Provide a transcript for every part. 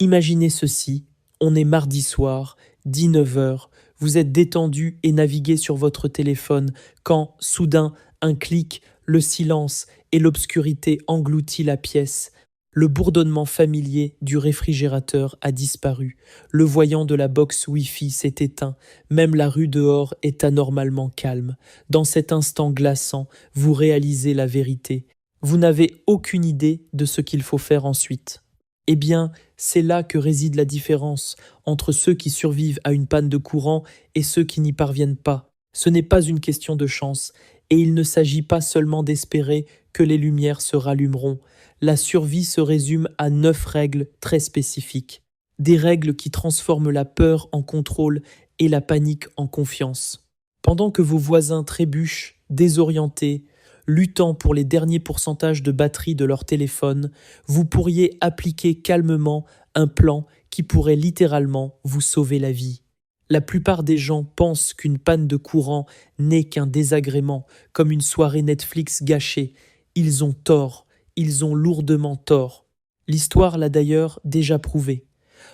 Imaginez ceci, on est mardi soir, 19 heures, vous êtes détendu et naviguez sur votre téléphone quand, soudain, un clic, le silence et l'obscurité engloutit la pièce. Le bourdonnement familier du réfrigérateur a disparu, le voyant de la box Wi-Fi s'est éteint, même la rue dehors est anormalement calme. Dans cet instant glaçant, vous réalisez la vérité. Vous n'avez aucune idée de ce qu'il faut faire ensuite. Eh bien, c'est là que réside la différence entre ceux qui survivent à une panne de courant et ceux qui n'y parviennent pas. Ce n'est pas une question de chance, et il ne s'agit pas seulement d'espérer que les lumières se rallumeront. La survie se résume à 9 règles très spécifiques. Des règles qui transforment la peur en contrôle et la panique en confiance. Pendant que vos voisins trébuchent, désorientés, luttant pour les derniers pourcentages de batterie de leur téléphone, vous pourriez appliquer calmement un plan qui pourrait littéralement vous sauver la vie. La plupart des gens pensent qu'une panne de courant n'est qu'un désagrément, comme une soirée Netflix gâchée. Ils ont tort, ils ont lourdement tort. L'histoire l'a d'ailleurs déjà prouvé.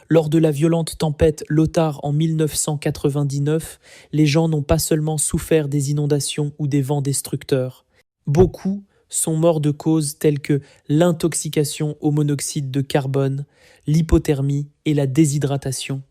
Lors de la violente tempête Lothar en 1999, les gens n'ont pas seulement souffert des inondations ou des vents destructeurs. Beaucoup sont morts de causes telles que l'intoxication au monoxyde de carbone, l'hypothermie et la déshydratation.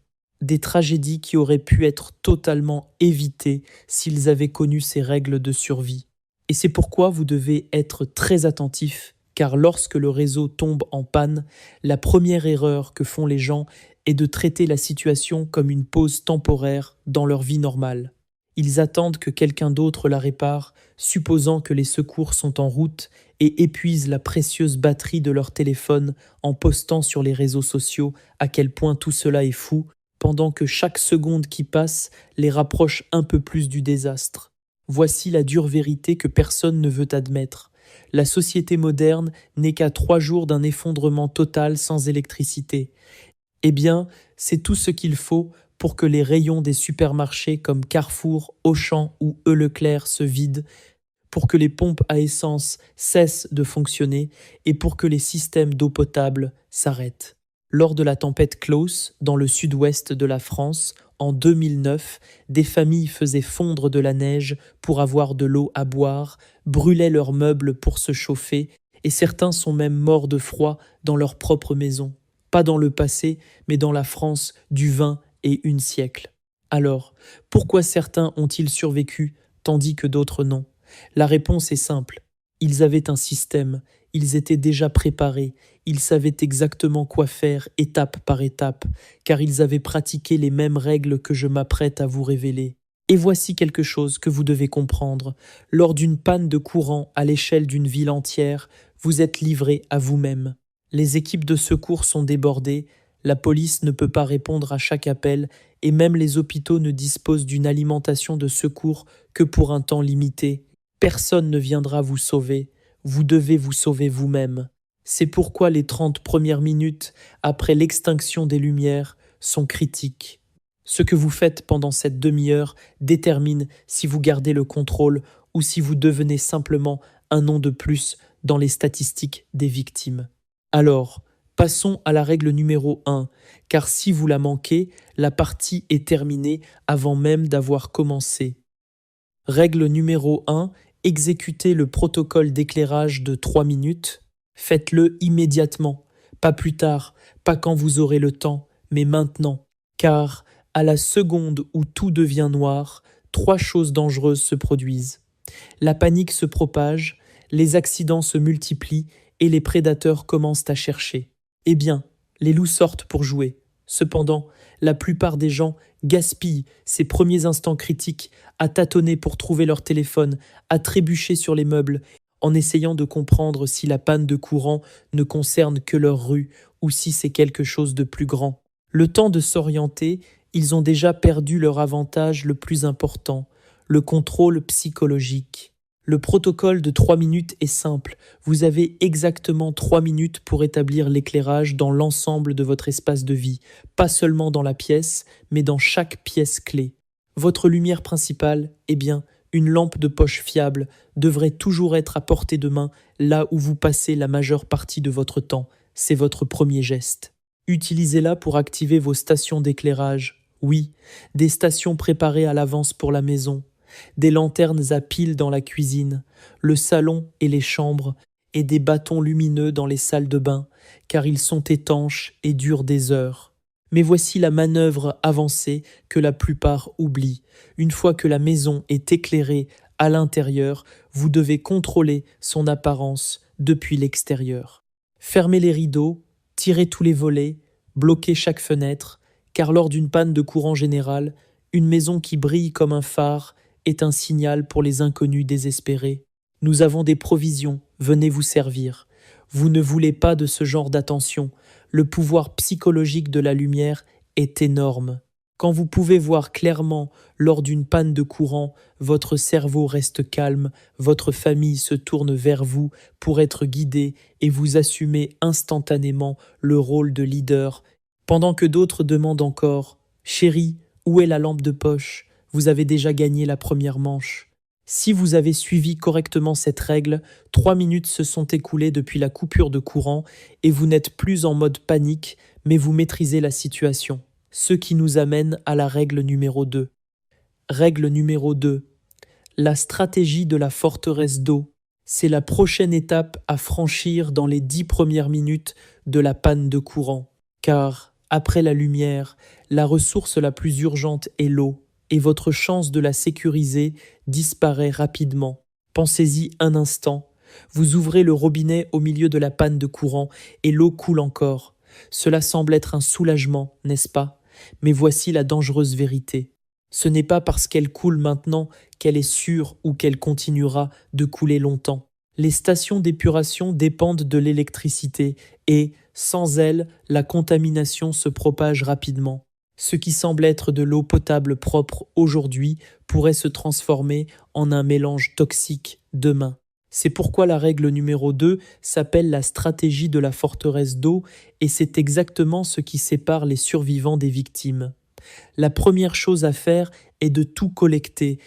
Des tragédies qui auraient pu être totalement évitées s'ils avaient connu ces règles de survie. Et c'est pourquoi vous devez être très attentif, car lorsque le réseau tombe en panne, la première erreur que font les gens est de traiter la situation comme une pause temporaire dans leur vie normale. Ils attendent que quelqu'un d'autre la répare, supposant que les secours sont en route et épuisent la précieuse batterie de leur téléphone en postant sur les réseaux sociaux à quel point tout cela est fou, pendant que chaque seconde qui passe les rapproche un peu plus du désastre. Voici la dure vérité que personne ne veut admettre. La société moderne n'est qu'à 3 jours d'un effondrement total sans électricité. Eh bien, c'est tout ce qu'il faut pour que les rayons des supermarchés comme Carrefour, Auchan ou Leclerc se vident, pour que les pompes à essence cessent de fonctionner et pour que les systèmes d'eau potable s'arrêtent. Lors de la tempête Klaus, dans le sud-ouest de la France, en 2009, des familles faisaient fondre de la neige pour avoir de l'eau à boire, brûlaient leurs meubles pour se chauffer, et certains sont même morts de froid dans leur propre maison. Pas dans le passé, mais dans la France du 20 et 1 siècle. Alors, pourquoi certains ont-ils survécu, tandis que d'autres non ? La réponse est simple. Ils avaient un système, ils étaient déjà préparés, ils savaient exactement quoi faire étape par étape, car ils avaient pratiqué les mêmes règles que je m'apprête à vous révéler. Et voici quelque chose que vous devez comprendre. Lors d'une panne de courant à l'échelle d'une ville entière, vous êtes livré à vous-même. Les équipes de secours sont débordées, la police ne peut pas répondre à chaque appel et même les hôpitaux ne disposent d'une alimentation de secours que pour un temps limité. Personne ne viendra vous sauver, vous devez vous sauver vous-même. C'est pourquoi les 30 premières minutes après l'extinction des lumières sont critiques. Ce que vous faites pendant cette demi-heure détermine si vous gardez le contrôle ou si vous devenez simplement un nom de plus dans les statistiques des victimes. Alors, passons à la règle numéro 1, car si vous la manquez, la partie est terminée avant même d'avoir commencé. Règle numéro 1, exécutez le protocole d'éclairage de 3 minutes. Faites-le immédiatement, pas plus tard, pas quand vous aurez le temps, mais maintenant, car à la seconde où tout devient noir, 3 choses dangereuses se produisent. La panique se propage, les accidents se multiplient et les prédateurs commencent à chercher. Eh bien, les loups sortent pour jouer. Cependant, la plupart des gens gaspillent ces premiers instants critiques à tâtonner pour trouver leur téléphone, à trébucher sur les meubles, en essayant de comprendre si la panne de courant ne concerne que leur rue ou si c'est quelque chose de plus grand. Le temps de s'orienter, ils ont déjà perdu leur avantage le plus important, le contrôle psychologique. Le protocole de 3 minutes est simple. Vous avez exactement 3 minutes pour établir l'éclairage dans l'ensemble de votre espace de vie, pas seulement dans la pièce, mais dans chaque pièce clé. Votre lumière principale, eh bien, une lampe de poche fiable, devrait toujours être à portée de main là où vous passez la majeure partie de votre temps. C'est votre premier geste. Utilisez-la pour activer vos stations d'éclairage. Oui, des stations préparées à l'avance pour la maison, des lanternes à piles dans la cuisine, le salon et les chambres, et des bâtons lumineux dans les salles de bain, car ils sont étanches et durent des heures. Mais voici la manœuvre avancée que la plupart oublient. Une fois que la maison est éclairée à l'intérieur, vous devez contrôler son apparence depuis l'extérieur. Fermez les rideaux, tirez tous les volets, bloquez chaque fenêtre, car lors d'une panne de courant général, une maison qui brille comme un phare est un signal pour les inconnus désespérés. Nous avons des provisions, venez vous servir. Vous ne voulez pas de ce genre d'attention. Le pouvoir psychologique de la lumière est énorme. Quand vous pouvez voir clairement lors d'une panne de courant, votre cerveau reste calme, votre famille se tourne vers vous pour être guidée et vous assumez instantanément le rôle de leader, pendant que d'autres demandent encore « Chérie, où est la lampe de poche ?» Vous avez déjà gagné la première manche. Si vous avez suivi correctement cette règle, 3 minutes se sont écoulées depuis la coupure de courant et vous n'êtes plus en mode panique, mais vous maîtrisez la situation. Ce qui nous amène à la règle numéro 2. Règle numéro 2. La stratégie de la forteresse d'eau. C'est la prochaine étape à franchir dans les 10 premières minutes de la panne de courant. Car, après la lumière, la ressource la plus urgente est l'eau. Et votre chance de la sécuriser disparaît rapidement. Pensez-y un instant. Vous ouvrez le robinet au milieu de la panne de courant et l'eau coule encore. Cela semble être un soulagement, n'est-ce pas? Mais voici la dangereuse vérité. Ce n'est pas parce qu'elle coule maintenant qu'elle est sûre ou qu'elle continuera de couler longtemps. Les stations d'épuration dépendent de l'électricité et, sans elles, la contamination se propage rapidement. Ce qui semble être de l'eau potable propre aujourd'hui pourrait se transformer en un mélange toxique demain. C'est pourquoi la règle numéro 2 s'appelle la stratégie de la forteresse d'eau et c'est exactement ce qui sépare les survivants des victimes. La première chose à faire est de tout collecter.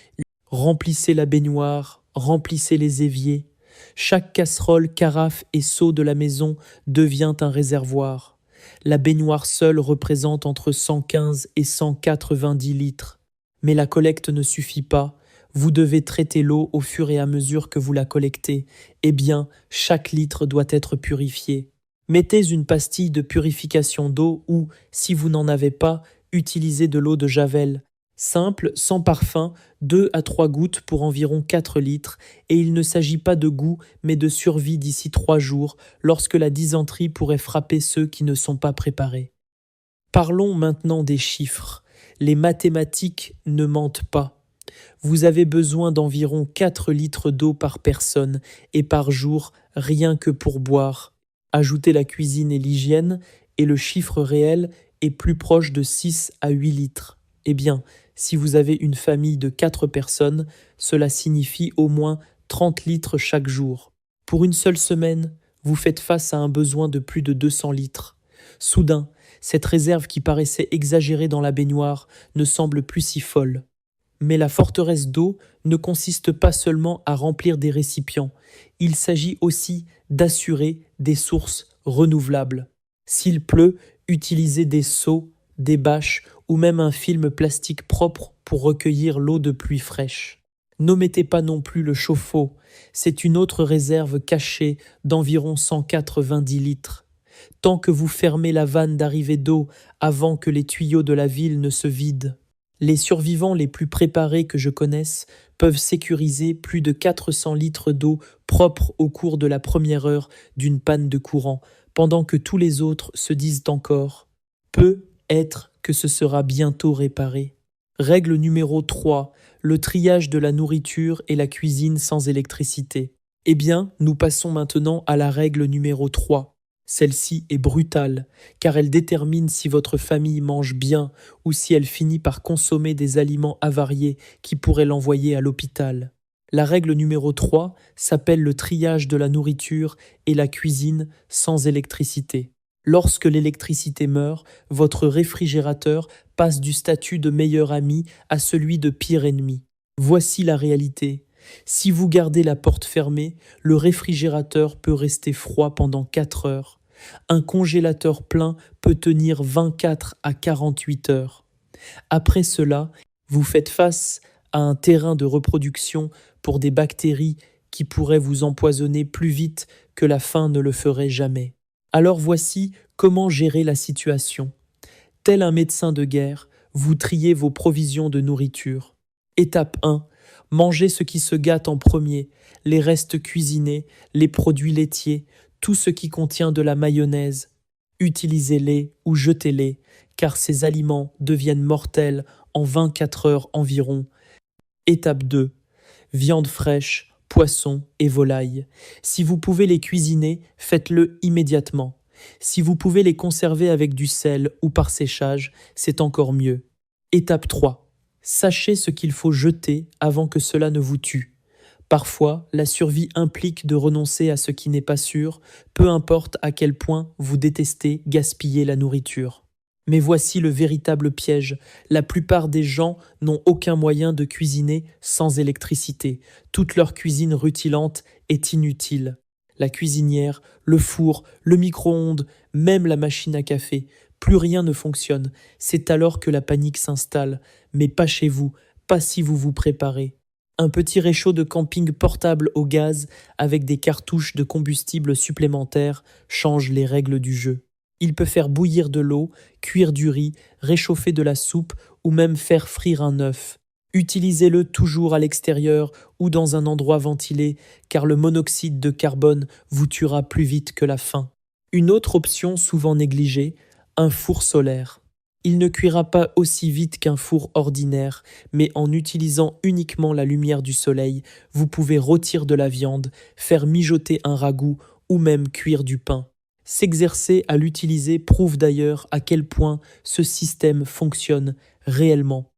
Remplissez la baignoire, remplissez les éviers. Chaque casserole, carafe et seau de la maison devient un réservoir. La baignoire seule représente entre 115 et 190 litres. Mais la collecte ne suffit pas. Vous devez traiter l'eau au fur et à mesure que vous la collectez. Eh bien, chaque litre doit être purifié. Mettez une pastille de purification d'eau ou, si vous n'en avez pas, utilisez de l'eau de Javel. Simple, sans parfum, 2 à 3 gouttes pour environ 4 litres, et il ne s'agit pas de goût, mais de survie d'ici 3 jours, lorsque la dysenterie pourrait frapper ceux qui ne sont pas préparés. Parlons maintenant des chiffres. Les mathématiques ne mentent pas. Vous avez besoin d'environ 4 litres d'eau par personne, et par jour, rien que pour boire. Ajoutez la cuisine et l'hygiène, et le chiffre réel est plus proche de 6 à 8 litres. Eh bien, si vous avez une famille de 4 personnes, cela signifie au moins 30 litres chaque jour. Pour une seule semaine, vous faites face à un besoin de plus de 200 litres. Soudain, cette réserve qui paraissait exagérée dans la baignoire ne semble plus si folle. Mais la forteresse d'eau ne consiste pas seulement à remplir des récipients, il s'agit aussi d'assurer des sources renouvelables. S'il pleut, utilisez des seaux, des bâches ou même un film plastique propre pour recueillir l'eau de pluie fraîche. N'omettez pas non plus le chauffe-eau, c'est une autre réserve cachée d'environ 190 litres. Tant que vous fermez la vanne d'arrivée d'eau avant que les tuyaux de la ville ne se vident. Les survivants les plus préparés que je connaisse peuvent sécuriser plus de 400 litres d'eau propre au cours de la première heure d'une panne de courant, pendant que tous les autres se disent encore « peut être que ce sera bientôt réparé ». Règle numéro 3, le triage de la nourriture et la cuisine sans électricité. Eh bien, nous passons maintenant à la règle numéro 3. Celle-ci est brutale, car elle détermine si votre famille mange bien ou si elle finit par consommer des aliments avariés qui pourraient l'envoyer à l'hôpital. La règle numéro 3 s'appelle le triage de la nourriture et la cuisine sans électricité. Lorsque l'électricité meurt, votre réfrigérateur passe du statut de meilleur ami à celui de pire ennemi. Voici la réalité. Si vous gardez la porte fermée, le réfrigérateur peut rester froid pendant 4 heures. Un congélateur plein peut tenir 24 à 48 heures. Après cela, vous faites face à un terrain de reproduction pour des bactéries qui pourraient vous empoisonner plus vite que la faim ne le ferait jamais. Alors voici comment gérer la situation. Tel un médecin de guerre, vous triez vos provisions de nourriture. Étape 1. Mangez ce qui se gâte en premier, les restes cuisinés, les produits laitiers, tout ce qui contient de la mayonnaise. Utilisez-les ou jetez-les, car ces aliments deviennent mortels en 24 heures environ. Étape 2. Viande fraîche, poisson et volaille. Si vous pouvez les cuisiner, faites-le immédiatement. Si vous pouvez les conserver avec du sel ou par séchage, c'est encore mieux. Étape 3. Sachez ce qu'il faut jeter avant que cela ne vous tue. Parfois, la survie implique de renoncer à ce qui n'est pas sûr, peu importe à quel point vous détestez gaspiller la nourriture. Mais voici le véritable piège. La plupart des gens n'ont aucun moyen de cuisiner sans électricité. Toute leur cuisine rutilante est inutile. La cuisinière, le four, le micro-ondes, même la machine à café, plus rien ne fonctionne. C'est alors que la panique s'installe. Mais pas chez vous, pas si vous vous préparez. Un petit réchaud de camping portable au gaz avec des cartouches de combustible supplémentaires change les règles du jeu. Il peut faire bouillir de l'eau, cuire du riz, réchauffer de la soupe ou même faire frire un œuf. Utilisez-le toujours à l'extérieur ou dans un endroit ventilé, car le monoxyde de carbone vous tuera plus vite que la faim. Une autre option souvent négligée, un four solaire. Il ne cuira pas aussi vite qu'un four ordinaire, mais en utilisant uniquement la lumière du soleil, vous pouvez rôtir de la viande, faire mijoter un ragoût ou même cuire du pain. S'exercer à l'utiliser prouve d'ailleurs à quel point ce système fonctionne réellement.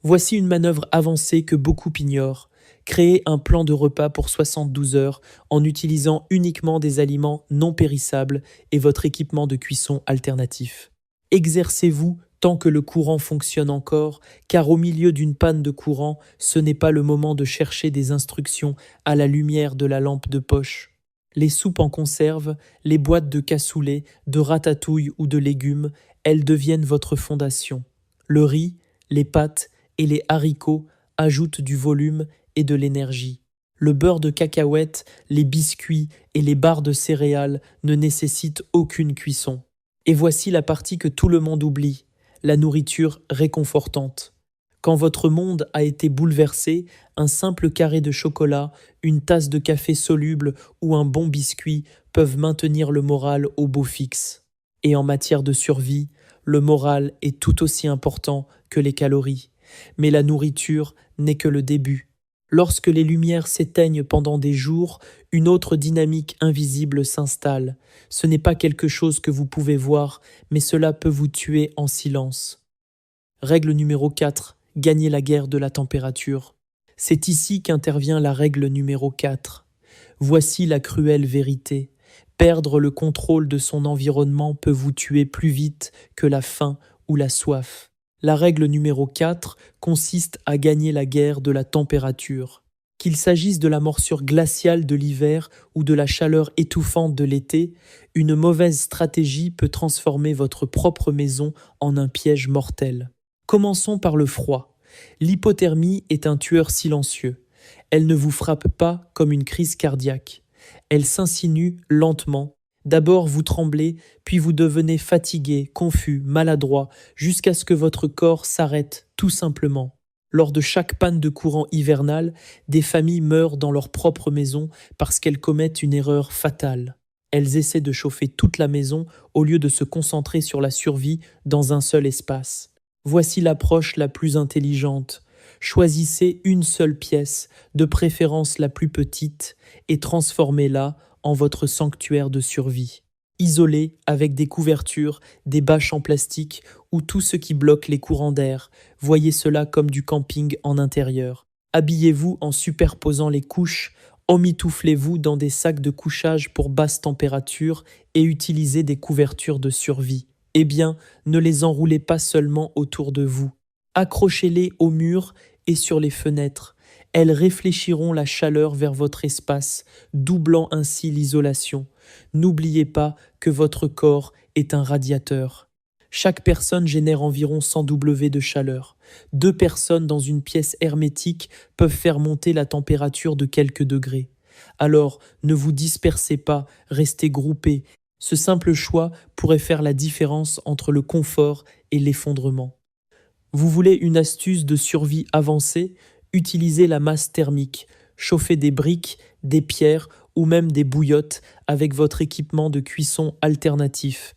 Voici une manœuvre avancée que beaucoup ignorent. Créer un plan de repas pour 72 heures en utilisant uniquement des aliments non périssables et votre équipement de cuisson alternatif. Exercez-vous tant que le courant fonctionne encore, car au milieu d'une panne de courant, ce n'est pas le moment de chercher des instructions à la lumière de la lampe de poche. Les soupes en conserve, les boîtes de cassoulet, de ratatouille ou de légumes, elles deviennent votre fondation. Le riz, les pâtes et les haricots ajoutent du volume et de l'énergie. Le beurre de cacahuète, les biscuits et les barres de céréales ne nécessitent aucune cuisson. Et voici la partie que tout le monde oublie, la nourriture réconfortante. Quand votre monde a été bouleversé, un simple carré de chocolat, une tasse de café soluble ou un bon biscuit peuvent maintenir le moral au beau fixe. Et en matière de survie, le moral est tout aussi important que les calories. Mais la nourriture n'est que le début. Lorsque les lumières s'éteignent pendant des jours, une autre dynamique invisible s'installe. Ce n'est pas quelque chose que vous pouvez voir, mais cela peut vous tuer en silence. Règle numéro 4. Gagner la guerre de la température. C'est ici qu'intervient la règle numéro 4. Voici la cruelle vérité. Perdre le contrôle de son environnement peut vous tuer plus vite que la faim ou la soif. La règle numéro 4 consiste à gagner la guerre de la température. Qu'il s'agisse de la morsure glaciale de l'hiver ou de la chaleur étouffante de l'été, une mauvaise stratégie peut transformer votre propre maison en un piège mortel. Commençons par le froid. L'hypothermie est un tueur silencieux. Elle ne vous frappe pas comme une crise cardiaque. Elle s'insinue lentement. D'abord vous tremblez, puis vous devenez fatigué, confus, maladroit, jusqu'à ce que votre corps s'arrête tout simplement. Lors de chaque panne de courant hivernal, des familles meurent dans leur propre maison parce qu'elles commettent une erreur fatale. Elles essaient de chauffer toute la maison au lieu de se concentrer sur la survie dans un seul espace. Voici l'approche la plus intelligente. Choisissez une seule pièce, de préférence la plus petite, et transformez-la en votre sanctuaire de survie. Isolée avec des couvertures, des bâches en plastique ou tout ce qui bloque les courants d'air. Voyez cela comme du camping en intérieur. Habillez-vous en superposant les couches, emmitouflez-vous dans des sacs de couchage pour basse température et utilisez des couvertures de survie. Eh bien, ne les enroulez pas seulement autour de vous. Accrochez-les aux murs et sur les fenêtres. Elles réfléchiront la chaleur vers votre espace, doublant ainsi l'isolation. N'oubliez pas que votre corps est un radiateur. Chaque personne génère environ 100 W de chaleur. 2 personnes dans une pièce hermétique peuvent faire monter la température de quelques degrés. Alors, ne vous dispersez pas, restez groupés. Ce simple choix pourrait faire la différence entre le confort et l'effondrement. Vous voulez une astuce de survie avancée? Utilisez la masse thermique. Chauffez des briques, des pierres ou même des bouillottes avec votre équipement de cuisson alternatif.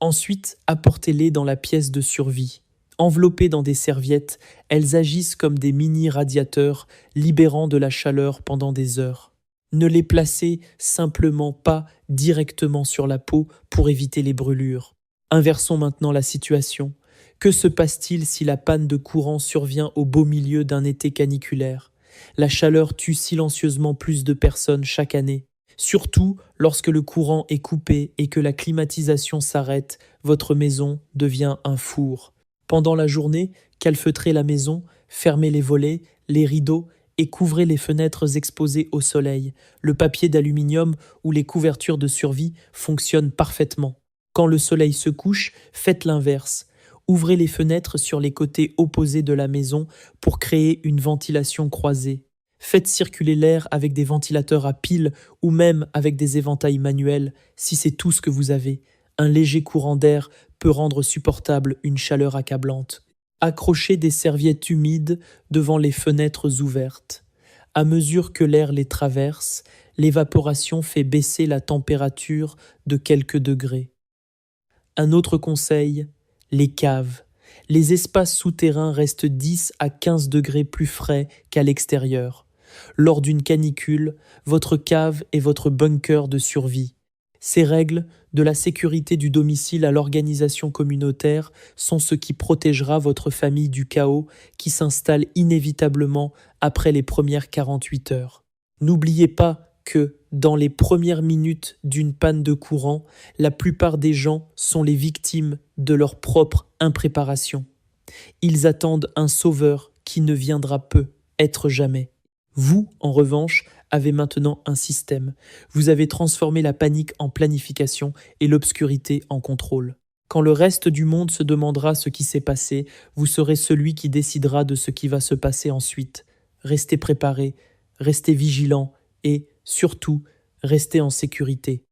Ensuite, apportez-les dans la pièce de survie. Enveloppées dans des serviettes, elles agissent comme des mini-radiateurs, libérant de la chaleur pendant des heures. Ne les placez simplement pas directement sur la peau pour éviter les brûlures. Inversons maintenant la situation. Que se passe-t-il si la panne de courant survient au beau milieu d'un été caniculaire? La chaleur tue silencieusement plus de personnes chaque année. Surtout lorsque le courant est coupé et que la climatisation s'arrête, votre maison devient un four. Pendant la journée, calfeutrez la maison, fermez les volets, les rideaux et couvrez les fenêtres exposées au soleil. Le papier d'aluminium ou les couvertures de survie fonctionnent parfaitement. Quand le soleil se couche, faites l'inverse. Ouvrez les fenêtres sur les côtés opposés de la maison pour créer une ventilation croisée. Faites circuler l'air avec des ventilateurs à piles ou même avec des éventails manuels si c'est tout ce que vous avez. Un léger courant d'air peut rendre supportable une chaleur accablante. Accrochez des serviettes humides devant les fenêtres ouvertes. À mesure que l'air les traverse, l'évaporation fait baisser la température de quelques degrés. Un autre conseil, les caves. Les espaces souterrains restent 10 à 15 degrés plus frais qu'à l'extérieur. Lors d'une canicule, votre cave est votre bunker de survie. Ces règles, de la sécurité du domicile à l'organisation communautaire, sont ce qui protégera votre famille du chaos qui s'installe inévitablement après les premières 48 heures. N'oubliez pas que, dans les premières minutes d'une panne de courant, la plupart des gens sont les victimes de leur propre impréparation. Ils attendent un sauveur qui ne viendra peut-être jamais. Vous, en revanche, avez maintenant un système. Vous avez transformé la panique en planification et l'obscurité en contrôle. Quand le reste du monde se demandera ce qui s'est passé, vous serez celui qui décidera de ce qui va se passer ensuite. Restez préparés, restez vigilants et, surtout, restez en sécurité.